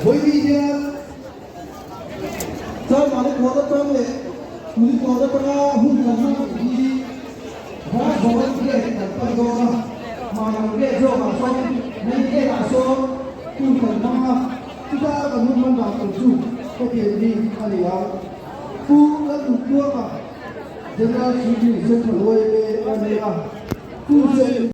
bởi vì sao mà nó có rất trong này mình có rất là hung hăng đi và rồi cái cái đó mà cái rồi mà xong nên cái là số cũng cần mà chúng ta cần muốn mang vào tổ chức có thể đi anh ấy phu các lực lượng mà chúng ta chỉ sẽ phải nuôi anh ấy phu sẽ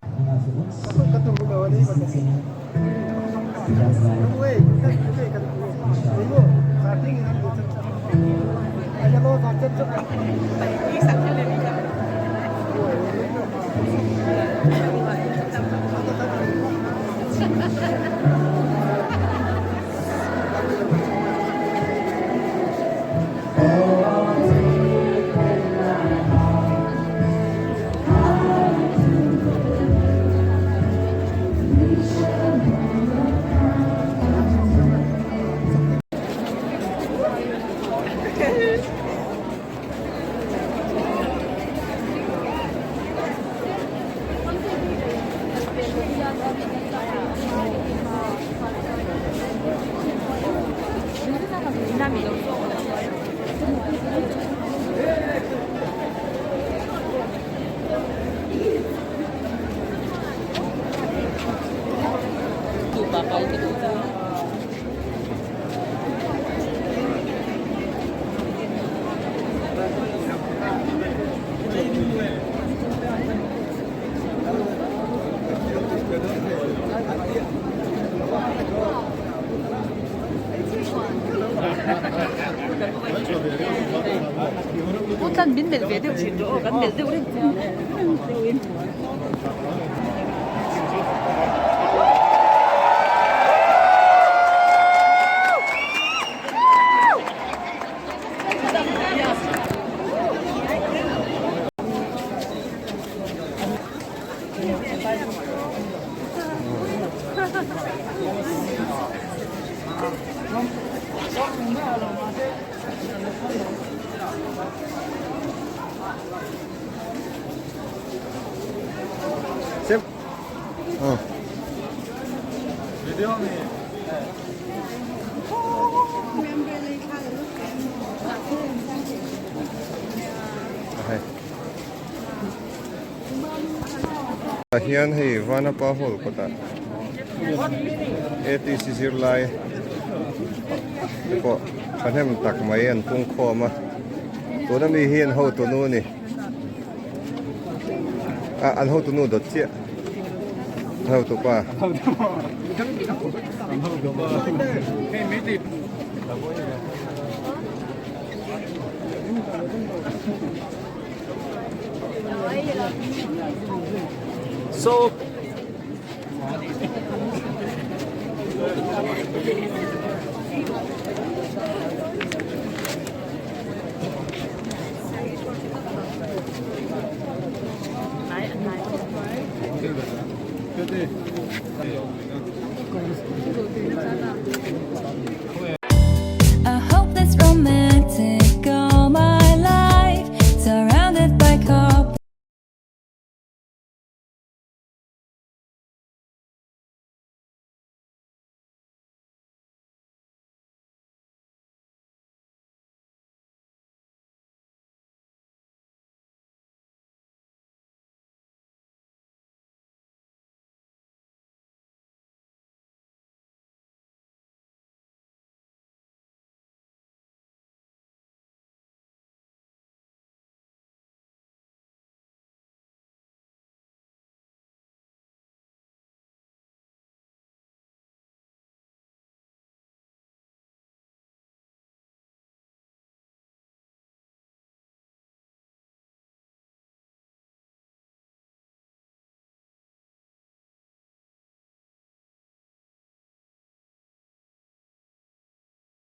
난 민들 왜 되고 싶어? 난 민들 우리 쌤. 비디오니. Hian hei vana pa hol kota ATC zirlai ko panem tak mai an tung khoma to na mi hian ho to nu ni an ho to nu dot che ho to pa so